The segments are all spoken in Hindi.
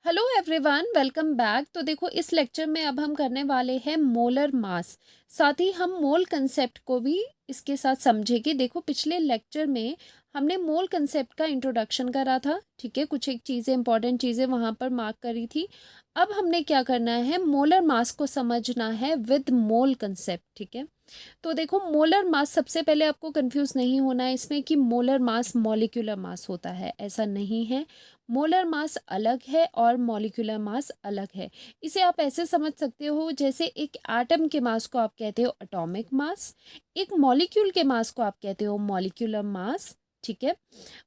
Hello everyone, welcome back. तो देखो, इस लेक्चर में अब हम करने वाले हैं मोलर मास। साथ ही हम मोल कंसेप्ट को भी इसके साथ समझेंगे। देखो, पिछले लेक्चर में हमने मोल कंसेप्ट का इंट्रोडक्शन करा था, ठीक है। कुछ एक चीज़ें, इंपॉर्टेंट चीज़ें वहाँ पर मार्क करी थी। अब हमने क्या करना है, मोलर मास को समझना है विद मोल कंसेप्ट, ठीक है। तो देखो, मोलर मास, सबसे पहले आपको कंफ्यूज नहीं होना है इसमें कि मोलर मास मॉलिक्यूलर मास होता है, ऐसा नहीं है। मोलर मास अलग है और मॉलिक्यूलर मास अलग है। इसे आप ऐसे समझ सकते हो, जैसे एक एटम के मास को आप कहते हो एटॉमिक मास, एक मॉलिक्यूल के मास को आप कहते हो मॉलिक्यूलर मास, ठीक है।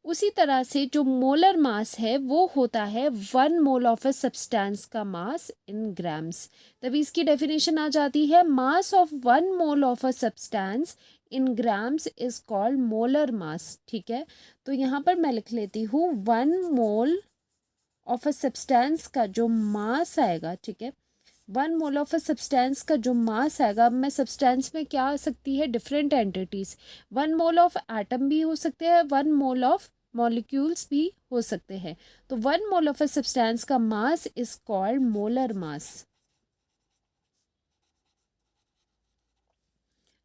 उसी तरह से जो मोलर मास है वो होता है 1 मोल ऑफ अ सब्सटेंस का मास इन ग्राम्स। तभी इसकी डेफिनेशन आ जाती है, mass of 1 mole of a substance in grams is called molar mass, ठीक है। तो यहाँ पर मैं लिख लेती हूँ 1 मोल ऑफ अ सब्सटेंस का जो मास आएगा, ठीक है। 1 मोल ऑफ अ सब्सटेंस का जो मास आएगा, अब मैं सब्सटेंस में क्या आ सकती है, different entities. 1 mole of atom भी हो सकते हैं, 1 मोल ऑफ मॉलिक्यूल्स भी हो सकते हैं। तो 1 मोल ऑफ अ सब्सटेंस का mass is called molar mass.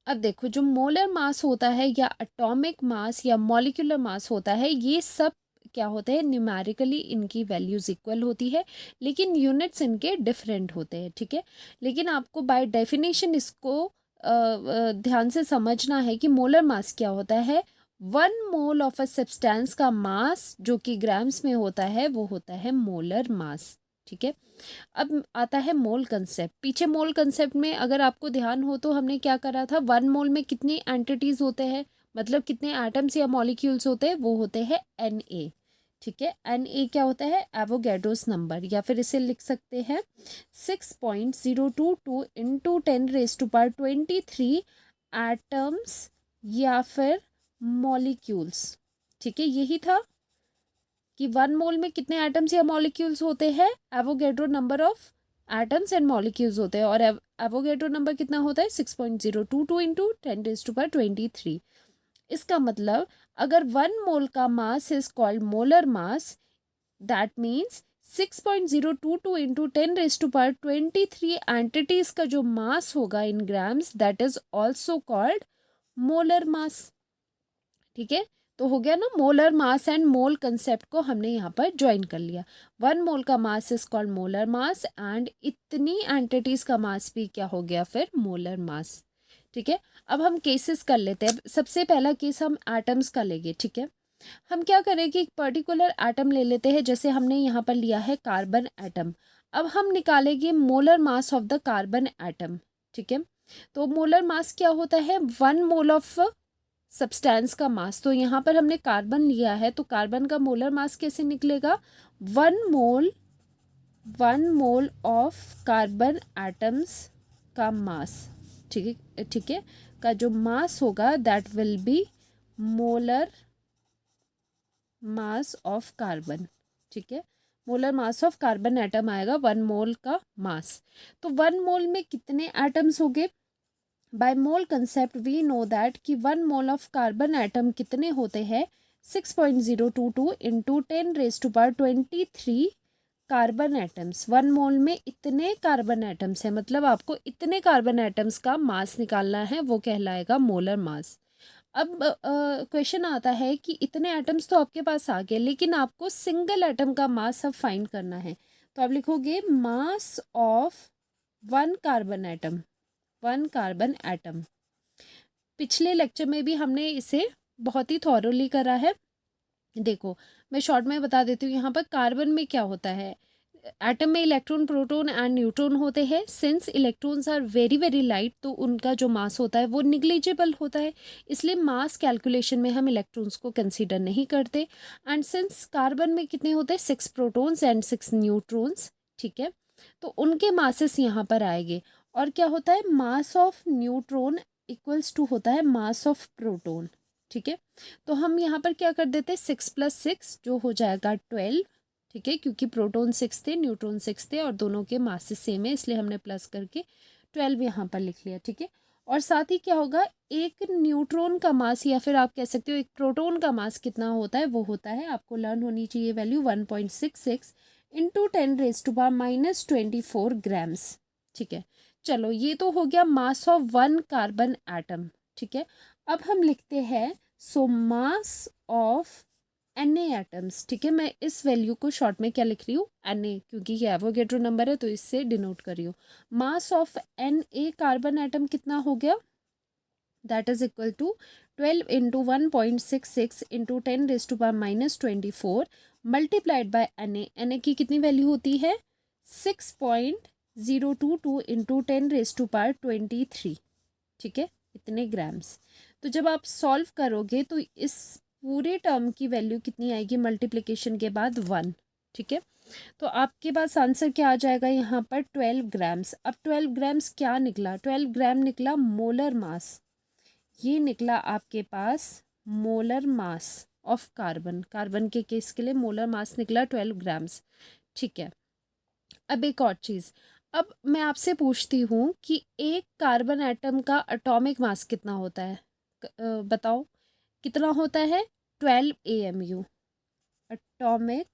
अब देखो, जो मोलर मास होता है या एटॉमिक मास या मॉलिक्यूलर मास होता है, ये सब क्या होते हैं, न्यूमेरिकली इनकी वैल्यूज इक्वल होती है, लेकिन यूनिट्स इनके डिफरेंट होते हैं, ठीक है। लेकिन आपको बाय डेफिनेशन इसको ध्यान से समझना है कि मोलर मास क्या होता है। 1 मोल ऑफ अ सब्सटेंस का मास जो कि ग्राम्स में होता है वो होता है मोलर मास, ठीक है। अब आता है मोल कंसेप्ट। पीछे मोल कंसेप्ट में अगर आपको ध्यान हो तो हमने क्या करा था, 1 मोल में कितनी एंटिटीज होते हैं, मतलब कितने एटम्स या मॉलिक्यूल्स होते हैं, वो होते हैं Na, ठीक है। Na क्या होता है, एवोगैड्रोस नंबर, या फिर इसे लिख सकते हैं 6.022 इंटू 10⁻23 एटम्स या फिर मॉलिक्यूल्स, ठीक है। यही था कि 1 मोल में कितने एटम्स या मॉलिक्यूल्स होते हैं, Avogadro number of atoms and molecules होते हैं। और एवोगैड्रो नंबर कितना होता है, 6.022 इंटू 10⁻23। इसका मतलब, अगर 1 मोल का mass is called molar mass, that means 6.022 into 10⁻23 entities का जो मास होगा in grams, that is also called molar mass, ठीक है। तो हो गया ना, molar mass and mole concept को हमने यहाँ पर ज्वाइन कर लिया। 1 मोल का mass is called molar mass and इतनी एंटिटीज का मास भी क्या हो गया फिर, मोलर मास, ठीक है। अब हम केसेस कर लेते हैं। सबसे पहला केस हम एटम्स का लेंगे, ठीक है। हम क्या करेंगे, एक पर्टिकुलर एटम ले लेते हैं, जैसे हमने यहाँ पर लिया है कार्बन एटम। अब हम निकालेंगे molar mass of the carbon atom, ठीक है। तो मोलर मास क्या होता है, 1 मोल ऑफ सब्सटेंस का मास। तो यहाँ पर हमने कार्बन लिया है, तो कार्बन का मोलर मास कैसे निकलेगा, 1 मोल, 1 मोल ऑफ कार्बन एटम्स का मास, ठीक है, ठीक है, का जो मास होगा that will be molar mass of carbon, ठीक है। Molar mass of carbon atom आएगा 1 मोल का मास। तो 1 मोल में कितने एटम्स हो गए, by mole concept we know that कि 1 मोल ऑफ कार्बन एटम कितने होते हैं, 6.022 इंटू 10⁻23 कार्बन एटम्स। 1 मोल में इतने कार्बन एटम्स है, मतलब आपको इतने कार्बन एटम्स का मास निकालना है, वो कहलाएगा मोलर मास। अब क्वेश्चन आता है कि इतने एटम्स तो आपके पास आ गए, लेकिन आपको सिंगल एटम का मास अब फाइंड करना है। तो आप लिखोगे मास of 1 carbon atom, 1 carbon atom. पिछले लेक्चर में भी हमने इसे बहुत ही थॉरोली करा है। देखो, मैं शॉर्ट में बता देती हूँ। यहाँ पर कार्बन में क्या होता है, एटम में इलेक्ट्रॉन, प्रोटॉन एंड न्यूट्रॉन होते हैं। Since electrons are very very light, तो उनका जो मास होता है वो निग्लिजिबल होता है, इसलिए मास कैलकुलेशन में हम इलेक्ट्रॉन्स को कंसीडर नहीं करते। एंड सिंस कार्बन में कितने होते हैं, 6 प्रोटॉन्स एंड 6 न्यूट्रॉन्स, ठीक है। तो उनके मासेस यहाँ पर आएंगे। और क्या होता है, mass of neutron equals to होता है मास ऑफ प्रोटॉन, ठीक है। तो हम यहाँ पर क्या कर देते हैं, 6 + 6 जो हो जाएगा 12, ठीक है, क्योंकि प्रोटॉन 6 थे, न्यूट्रॉन 6 थे और दोनों के मासेस सेम है, इसलिए हमने प्लस करके 12 यहाँ पर लिख लिया, ठीक है। और साथ ही क्या होगा, एक न्यूट्रॉन का मास या फिर आप कह सकते हो एक प्रोटॉन का मास कितना होता है, वो होता है, आपको लर्न होनी चाहिए वैल्यू, 1.66 इंटू 10⁻⁻24 ग्राम्स। ठीक है, चलो ये तो हो गया mass of one carbon atom. ठीक है, अब हम लिखते हैं सो मास ऑफ Na एटम्स। ठीक है, मैं इस वैल्यू को शॉर्ट में क्या लिख रही हूँ, Na, क्योंकि ये एवोगेड्रो नंबर है तो इससे डिनोट कर रही हूँ। Mass of Na carbon atom कितना हो गया, that is equal to 12 into 1.66 into 10⁻⁻24 multiplied by Na की कितनी वैल्यू होती है 6.022 इंटू 10⁻23। ठीक है, इतने ग्राम्स। तो जब आप सॉल्व करोगे तो इस पूरे टर्म की वैल्यू कितनी आएगी मल्टीप्लिकेशन के बाद 1। ठीक है, तो आपके पास आंसर क्या आ जाएगा यहाँ पर 12 ग्राम्स। अब 12 ग्राम्स क्या निकला, 12 ग्राम निकला मोलर मास। ये निकला आपके पास molar mass of carbon. Carbon के केस के लिए मोलर मास निकला 12 ग्राम्स। ठीक है, अब एक और चीज़, अब मैं आपसे पूछती हूँ कि एक कार्बन एटम का एटॉमिक मास कितना होता है, बताओ कितना होता है 12 AMU atomic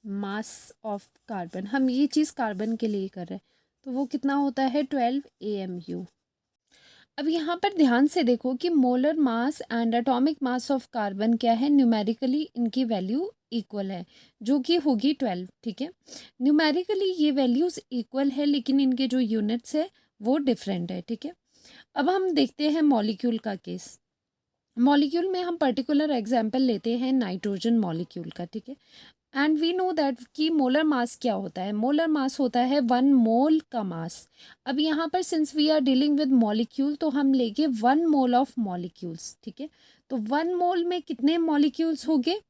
mass of carbon. हम ये चीज़ कार्बन के लिए कर रहे हैं तो वो कितना होता है 12 AMU। अब यहाँ पर ध्यान से देखो कि molar mass and atomic mass of carbon क्या है, न्यूमेरिकली इनकी वैल्यू इक्वल है जो कि होगी 12। ठीक है, न्यूमेरिकली ये वैल्यूज़ इक्वल है लेकिन इनके जो यूनिट्स है वो डिफरेंट है। ठीक है, अब हम देखते हैं मॉलिक्यूल का केस। मॉलिक्यूल में हम पर्टिकुलर एग्जांपल लेते हैं नाइट्रोजन मॉलिक्यूल का। ठीक है, एंड वी नो दैट कि मोलर मास क्या होता है, मोलर मास होता है 1 मोल का मास। अब यहाँ पर since we are dealing with molecule तो हम लेंगे 1 मोल ऑफ मॉलिक्यूल्स। ठीक है, तो 1 मोल में कितने मॉलिक्यूल्स होंगे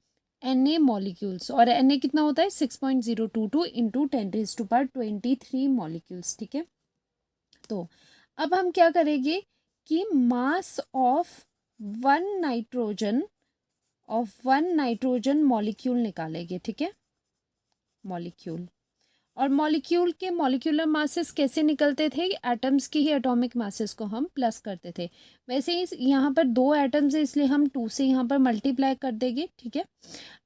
Na मॉलिक्यूल्स, और Na कितना होता है 6.022 इंटू 10⁻23 मॉलिक्यूल्स। ठीक है, तो अब हम क्या करेंगे कि mass of one nitrogen molecule निकालेंगे। ठीक है, मॉलिक्यूल, और मॉलिक्यूल के मॉलिक्यूलर मासेस कैसे निकलते थे, एटम्स की ही एटॉमिक मासेस को हम प्लस करते थे। वैसे ही यहाँ पर 2 एटम्स है इसलिए हम 2 से यहाँ पर मल्टीप्लाई कर देंगे। ठीक है,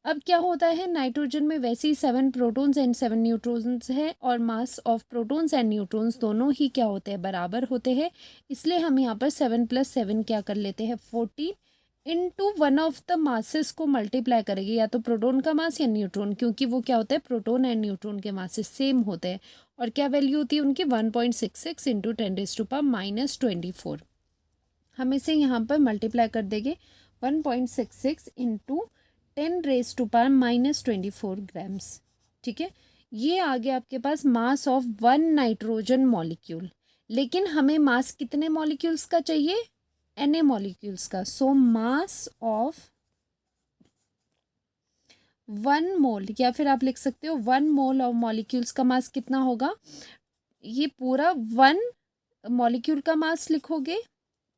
अब क्या होता है नाइट्रोजन में वैसे ही 7 प्रोटॉन्स एंड 7 न्यूट्रॉन्स है, और mass of protons and neutrons दोनों ही क्या होते हैं बराबर होते हैं, इसलिए हम यहाँ पर 7 + 7 क्या कर लेते हैं 14 into one of the masses को मल्टीप्लाई करेंगे, या तो प्रोटॉन का मास या न्यूट्रॉन, क्योंकि वो क्या होता है प्रोटॉन एंड न्यूट्रॉन के मासेस सेम होते हैं। और क्या वैल्यू होती है उनकी 1.66 इंटू 10⁻⁻24। हम इसे यहाँ पर मल्टीप्लाई कर देंगे 1.66 इंटू 10⁻⁻24 ग्राम्स। ठीक है, ये आ गया आपके पास मास ऑफ 1 नाइट्रोजन मॉलिक्यूल। लेकिन हमें मास कितने मॉलिक्यूल्स का चाहिए, Na मॉलिक्यूल्स का। सो मास ऑफ 1 मोल, या फिर आप लिख सकते हो 1 मोल ऑफ मॉलिक्यूल्स का मास कितना होगा, ये पूरा 1 मॉलिक्यूल का मास लिखोगे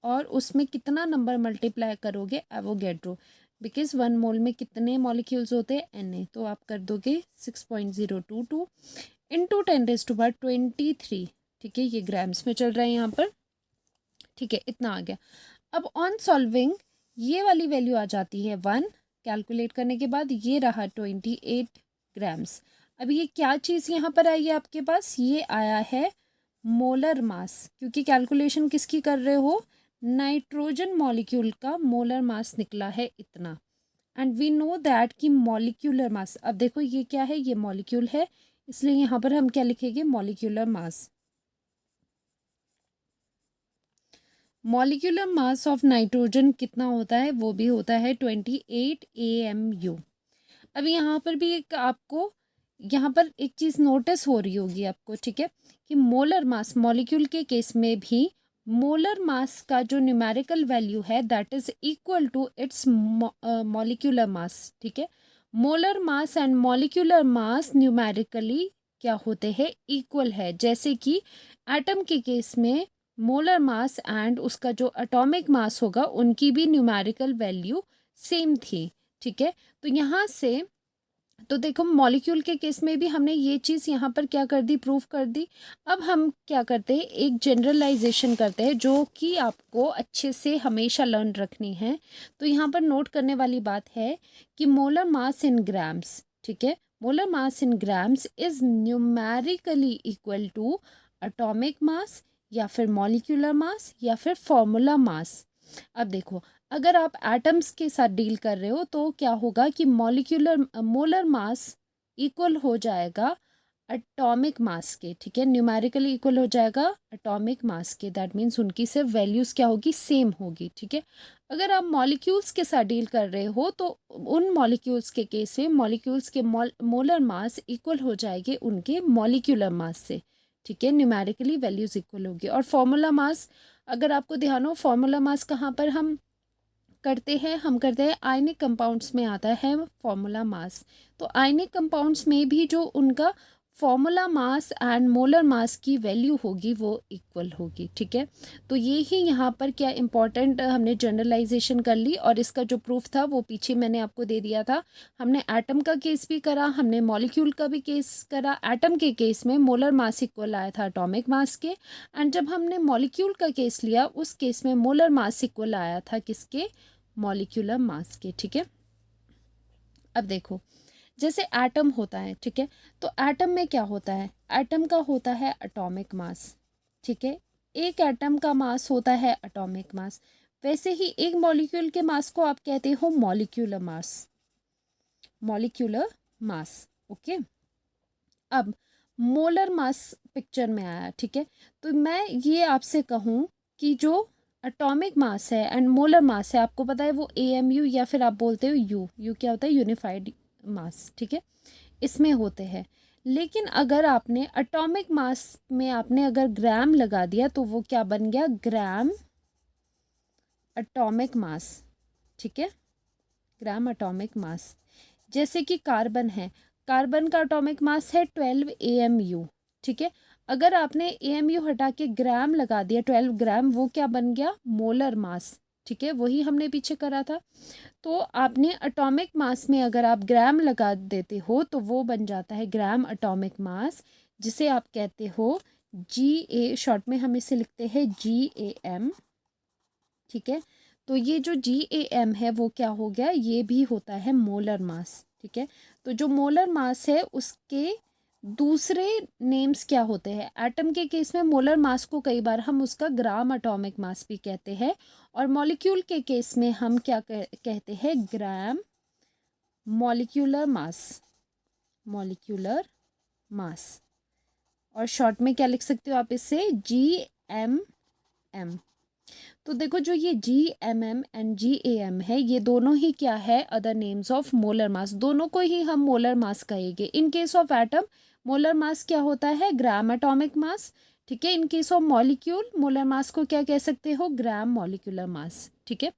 और उसमें कितना नंबर मल्टीप्लाई करोगे एवोगैड्रो, बिकॉज 1 मोल में कितने मॉलिक्यूल्स होते हैं Na, तो आप कर दोगे 6.022 इंटू 10⁻23। ठीक है, ये ग्राम्स में चल रहा है यहाँ पर। ठीक है, इतना आ गया। अब ऑन सॉल्विंग ये वाली वैल्यू आ जाती है 1, कैलकुलेट करने के बाद ये रहा 28 ग्राम्स। अब ये क्या चीज़ यहाँ पर आई है आपके पास, ये आया है मोलर मास, क्योंकि कैलकुलेशन किसकी कर रहे हो, नाइट्रोजन मॉलिक्यूल का मोलर मास निकला है इतना। एंड वी नो दैट कि मॉलिक्यूलर मास, अब देखो ये क्या है, ये मॉलिक्यूल है, इसलिए यहाँ पर हम क्या लिखेंगे molecular mass. Molecular mass of nitrogen कितना होता है, वो भी होता है 28 AMU। अब यहाँ पर भी एक आपको यहाँ पर एक चीज़ नोटिस हो रही होगी आपको। ठीक है, कि मोलर मास, मॉलिक्यूल के केस में भी मोलर मास का जो न्यूमेरिकल वैल्यू है that is equal to its molecular mass. ठीक है, molar mass and molecular mass numerically क्या होते हैं इक्वल है। जैसे कि एटम के केस में मोलर मास एंड उसका जो एटॉमिक मास होगा उनकी भी न्यूमेरिकल वैल्यू सेम थी। ठीक है, तो यहाँ से तो देखो मॉलिक्यूल के केस में भी हमने ये चीज़ यहाँ पर क्या कर दी, प्रूफ कर दी। अब हम क्या करते हैं, एक जनरलाइजेशन करते हैं जो कि आपको अच्छे से हमेशा लर्न रखनी है। तो यहाँ पर नोट करने वाली बात है कि मोलर मास इन ग्राम्स, ठीक है, molar mass in grams is numerically equal to atomic mass या फिर मॉलिक्यूलर मास या फिर फॉर्मूला मास। अब देखो, अगर आप एटम्स के साथ डील कर रहे हो तो क्या होगा कि मोलर मास इक्वल हो जाएगा एटॉमिक मास के, ठीक है, न्यूमेरिकली इक्वल हो जाएगा एटॉमिक मास के। दैट मीन्स उनकी सिर्फ वैल्यूज़ क्या होगी, सेम होगी, ठीक है। अगर आप मॉलिक्यूल्स के साथ डील कर रहे हो तो उन मॉलिक्यूल्स के केस में मॉलिक्यूल्स के मोलर मास इक्वल हो जाएंगे उनके मॉलिक्यूलर मास से, ठीक है, न्यूमेरिकली वैल्यूज़ इक्वल होगी। और फॉर्मूला मास, अगर आपको ध्यान हो, फॉर्मूला मास कहाँ पर हम करते हैं, हम करते हैं आयनिक कंपाउंड्स में आता है फॉर्मूला मास। तो आयनिक कंपाउंड्स में भी जो उनका formula mass and molar mass की वैल्यू होगी वो इक्वल होगी, ठीक है। तो ये ही यहाँ पर क्या इम्पॉर्टेंट हमने जनरलाइजेशन कर ली, और इसका जो प्रूफ था वो पीछे मैंने आपको दे दिया था। हमने एटम का केस भी करा, हमने मॉलिक्यूल का भी केस करा। एटम के केस में मोलर मास इक्वल आया था एटॉमिक मास के, एंड जब हमने मॉलिक्यूल का केस लिया उस केस में मोलर मास इक्वल आया था किसके, मॉलिक्यूलर मास के, ठीक है। अब देखो, जैसे एटम होता है, ठीक है, तो एटम में क्या होता है, एटम का होता है एटॉमिक मास, ठीक है, एक एटम का मास होता है एटॉमिक मास। वैसे ही एक मॉलिक्यूल के मास को आप कहते हो molecular mass, molecular mass, okay. अब मोलर मास पिक्चर में आया, ठीक है, तो मैं ये आपसे कहूँ कि जो एटॉमिक मास है एंड मोलर मास है, आपको पता है वो AMU या फिर आप बोलते हो यू क्या होता है, यूनिफाइड मास, ठीक है, इसमें होते हैं। लेकिन अगर आपने एटॉमिक मास में आपने अगर ग्राम लगा दिया तो वो क्या बन गया, ग्राम एटॉमिक मास, ठीक है, ग्राम एटॉमिक मास। जैसे कि कार्बन है, कार्बन का एटॉमिक मास है 12 AMU, ठीक है। अगर आपने AMU हटा के ग्राम लगा दिया 12 ग्राम, वो क्या बन गया, मोलर मास, ठीक है, वही हमने पीछे करा था। तो आपने एटॉमिक मास में अगर आप ग्राम लगा देते हो तो वो बन जाता है ग्राम एटॉमिक मास, जिसे आप कहते हो GA, शॉर्ट में हम इसे लिखते हैं GAM, ठीक है। तो ये जो GAM है वो क्या हो गया, ये भी होता है मोलर मास, ठीक है। तो जो मोलर मास है उसके दूसरे नेम्स क्या होते हैं, एटम के केस में मोलर मास को कई बार हम उसका ग्राम एटॉमिक मास भी कहते हैं, और मॉलिक्यूल के केस में हम क्या कहते हैं, gram molecular mass, molecular mass. और शॉर्ट में क्या लिख सकते हो आप इससे, GMM। तो देखो, जो ये GMM एंड GAM है, ये दोनों ही क्या है, other names of molar mass, दोनों को ही हम मोलर मास कहेंगे। In case of atom molar mass क्या होता है, ग्राम एटॉमिक मास, ठीक है। In case of molecule molar mass को क्या कह सकते हो, ग्राम मॉलिक्यूलर मास, ठीक है।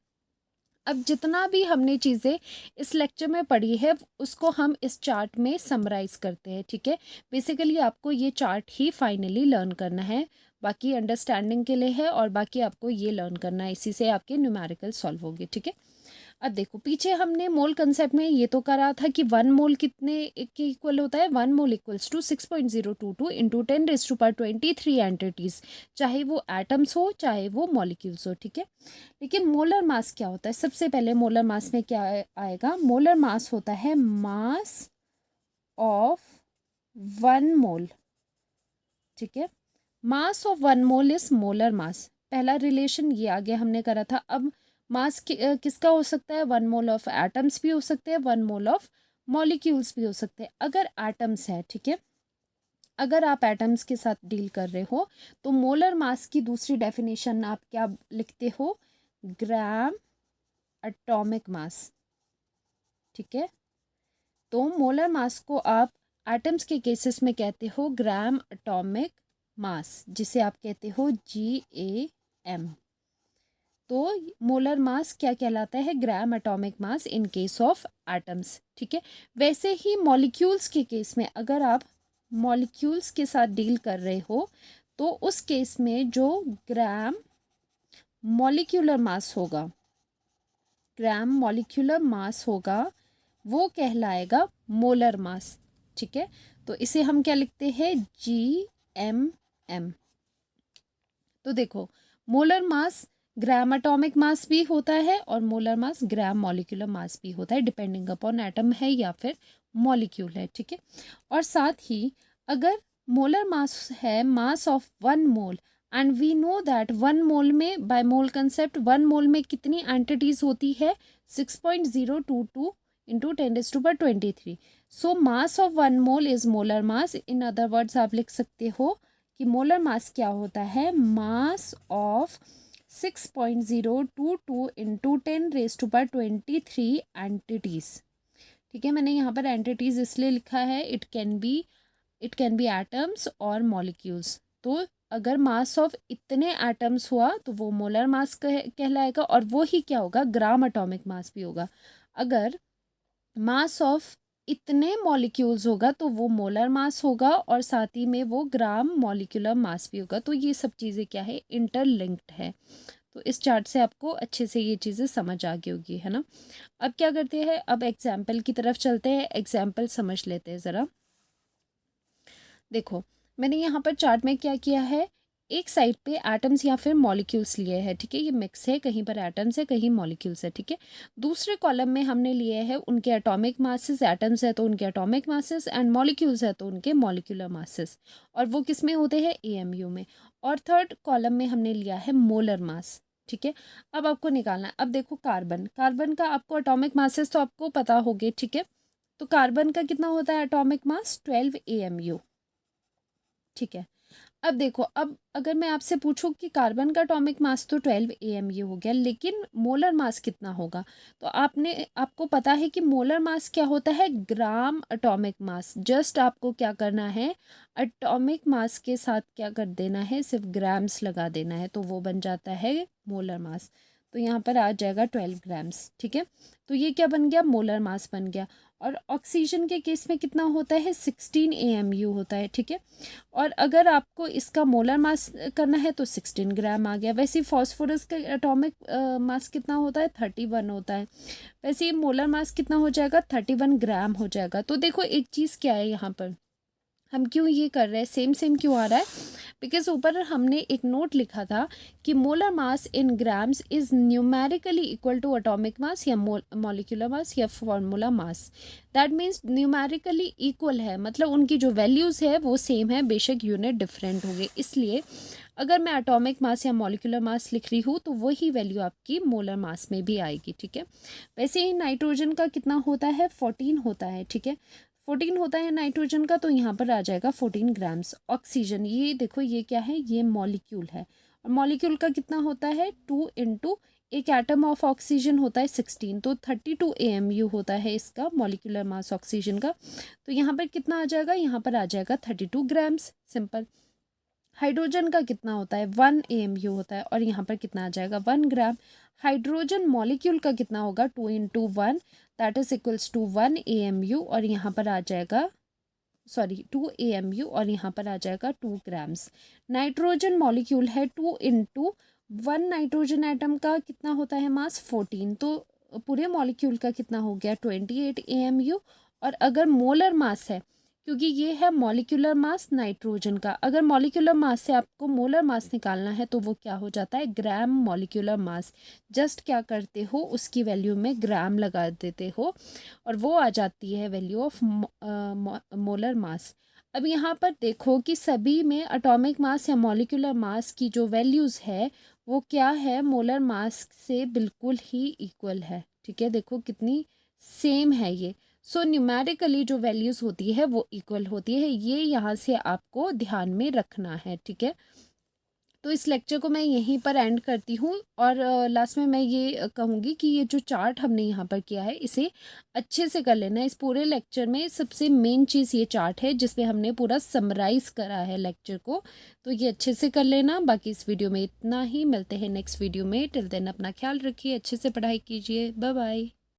अब जितना भी हमने चीज़ें इस लेक्चर में पढ़ी है उसको हम इस चार्ट में समराइज करते हैं, ठीक है। बेसिकली आपको ये चार्ट ही फाइनली लर्न करना है, बाकी अंडरस्टैंडिंग के लिए है, और बाकी आपको ये लर्न करना है, इसी से आपके न्यूमेरिकल सॉल्व होंगे, ठीक है। अब देखो, पीछे हमने मोल कंसेप्ट में ये तो करा था कि 1 मोल कितने के इक्वल होता है, 1 मोल इक्वल्स टू 6.022 इंटू 10⁻23 एंटिटीज, चाहे वो एटम्स हो चाहे वो मॉलिक्यूल्स हो, ठीक है। लेकिन मोलर मास क्या होता है, सबसे पहले मोलर मास में क्या आएगा, मोलर मास होता है मास ऑफ 1 मोल, ठीक है, mass of 1 mole is molar mass. पहला रिलेशन ये आगे हमने करा था। अब मास किसका हो सकता है, 1 मोल ऑफ एटम्स भी हो सकते हैं, 1 मोल ऑफ मॉलिक्यूल्स भी हो सकते हैं, अगर एटम्स है, ठीक है। अगर आप एटम्स के साथ डील कर रहे हो तो मोलर मास की दूसरी डेफिनेशन आप क्या लिखते हो, ग्राम एटॉमिक मास, ठीक है। तो मोलर मास को आप एटम्स के केसेस में कहते हो ग्राम एटॉमिक मास, जिसे आप कहते हो GAM। तो मोलर मास क्या कहलाता है, gram atomic mass in case of atoms, ठीक है। वैसे ही मॉलिक्यूल्स के केस में अगर आप मॉलिक्यूल्स के साथ डील कर रहे हो तो उस केस में जो ग्राम मॉलिक्यूलर मास होगा, ग्राम मॉलिक्यूलर मास होगा वो कहलाएगा मोलर मास, ठीक है। तो इसे हम क्या लिखते हैं, GMM। तो देखो, molar mass gram atomic mass भी होता है और molar mass gram molecular mass भी होता है, डिपेंडिंग अपॉन एटम है या फिर मॉलिक्यूल है, ठीक है। और साथ ही अगर मोलर मास है mass of 1 mole and we know that 1 mole में बाय मोल कंसेप्ट 1 मोल में कितनी एंटिटीज होती है 6.022 into 10⁻23। So mass of 1 mole is molar mass. In other words आप लिख सकते हो कि मोलर मास क्या होता है, मास ऑफ 6.022 इंटू 10⁻23 एंटिटीज, ठीक है। मैंने यहाँ पर एंटिटीज इसलिए लिखा है, इट कैन बी एटम्स और मॉलिक्यूल्स। तो अगर मास ऑफ इतने एटम्स हुआ तो वो मोलर मास कहलाएगा, और वो ही क्या होगा, ग्राम एटॉमिक मास भी होगा। अगर मास ऑफ इतने मॉलिक्यूल्स होगा तो वो मोलर मास होगा, और साथ ही में वो ग्राम मॉलिक्यूलर मास भी होगा। तो ये सब चीज़ें क्या है, इंटरलिंक्ड है। तो इस चार्ट से आपको अच्छे से ये चीज़ें समझ आ गई होगी, है ना। अब क्या करते हैं, अब एग्जाम्पल की तरफ चलते हैं, एग्जाम्पल समझ लेते हैं ज़रा। देखो मैंने यहाँ पर चार्ट में क्या किया है, एक साइड पे एटम्स या फिर मॉलिक्यूल्स लिए हैं, ठीक है। ये मिक्स है, कहीं पर एटम्स है, कहीं मॉलिक्यूल्स है, ठीक है। दूसरे कॉलम में हमने लिए हैं उनके एटॉमिक मासेस, एटम्स है तो उनके एटॉमिक मासेस, एंड मॉलिक्यूल्स है तो उनके मॉलिक्यूलर मासेस, और वो किस में होते हैं, AMU में। और थर्ड कॉलम में हमने लिया है मोलर मास, ठीक है। अब आपको निकालना है, अब देखो कार्बन का आपको एटॉमिक मासेस तो आपको पता होगे, ठीक है। तो कार्बन का कितना होता है एटॉमिक मास, 12 AMU, ठीक है। अब देखो, अब अगर मैं आपसे पूछूं कि कार्बन का एटॉमिक मास तो 12 AMU हो गया, लेकिन मोलर मास कितना होगा, तो आपको पता है कि मोलर मास क्या होता है, ग्राम एटॉमिक मास। जस्ट आपको क्या करना है, एटॉमिक मास के साथ क्या कर देना है, सिर्फ ग्राम्स लगा देना है, तो वो बन जाता है मोलर मास। तो यहाँ पर आ जाएगा 12 ग्राम्स, ठीक है। तो ये क्या बन गया, मोलर मास बन गया। और ऑक्सीजन के केस में कितना होता है, 16 AMU होता है, ठीक है। और अगर आपको इसका मोलर मास करना है तो 16 ग्राम आ गया। वैसे फास्फोरस का एटॉमिक मास कितना होता है, 31 होता है। वैसे ही मोलर मास कितना हो जाएगा, 31 ग्राम हो जाएगा। तो देखो एक चीज़ क्या है, यहाँ पर हम क्यों ये कर रहे हैं, सेम सेम क्यों आ रहा है, बिकॉज ऊपर हमने एक नोट लिखा था कि molar mass in grams is numerically equal to atomic mass या मॉलिक्यूलर मास या formula mass. That means numerically equal है, मतलब उनकी जो वैल्यूज़ है वो सेम है, बेशक यूनिट डिफरेंट होंगे। इसलिए अगर मैं एटॉमिक मास या मॉलिक्यूलर मास लिख रही हूँ तो वही वैल्यू आपकी मोलर मास में भी आएगी, ठीक है। वैसे ही नाइट्रोजन का कितना होता है, 14 होता है, ठीक है। 14 होता है नाइट्रोजन का, तो यहाँ पर आ जाएगा 14 ग्राम्स। ऑक्सीजन, ये देखो ये क्या है, ये मॉलिक्यूल है, और मॉलिक्यूल का कितना होता है, 2 इंटू एक एटम ऑफ ऑक्सीजन होता है 16, तो 32 AMU होता है इसका मॉलिक्यूलर मास ऑक्सीजन का। तो यहाँ पर कितना आ जाएगा, यहाँ पर आ जाएगा 32 ग्राम्स, सिंपल। हाइड्रोजन का कितना होता है, 1 AMU होता है, और यहाँ पर कितना आ जाएगा, 1 ग्राम। हाइड्रोजन मॉलिक्यूल का कितना होगा, 2 into 1 that is equals to 1 AMU, और यहाँ पर आ जाएगा 2 AMU, और यहाँ पर आ जाएगा 2 ग्राम्स। नाइट्रोजन मॉलिक्यूल है, 2 इंटू 1 नाइट्रोजन एटम का कितना होता है मास, 14, तो पूरे मॉलिक्यूल का कितना हो गया, 28 AMU। और अगर मोलर मास है, क्योंकि ये है मॉलिक्यूलर मास नाइट्रोजन का, अगर मॉलिक्यूलर मास से आपको मोलर मास निकालना है तो वो क्या हो जाता है, ग्राम मॉलिक्यूलर मास। जस्ट क्या करते हो, उसकी वैल्यू में ग्राम लगा देते हो, और वो आ जाती है वैल्यू ऑफ मोलर मास। अब यहाँ पर देखो कि सभी में एटॉमिक मास या मॉलिक्यूलर मास की जो वैल्यूज़ है वो क्या है, मोलर मास से बिल्कुल ही इक्वल है, ठीक है। देखो कितनी सेम है ये। सो न्यूमेरिकली जो वैल्यूज़ होती है वो इक्वल होती है, ये यहाँ से आपको ध्यान में रखना है, ठीक है। तो इस लेक्चर को मैं यहीं पर एंड करती हूँ, और लास्ट में मैं ये कहूँगी कि ये जो चार्ट हमने यहाँ पर किया है इसे अच्छे से कर लेना। इस पूरे लेक्चर में सबसे मेन चीज़ ये चार्ट है जिसपे हमने पूरा समराइज़ करा है लेक्चर को, तो ये अच्छे से कर लेना। बाकी इस वीडियो में इतना ही, मिलते हैं नेक्स्ट वीडियो में। टिल देन अपना ख्याल रखिए, अच्छे से पढ़ाई कीजिए, बाय बाय।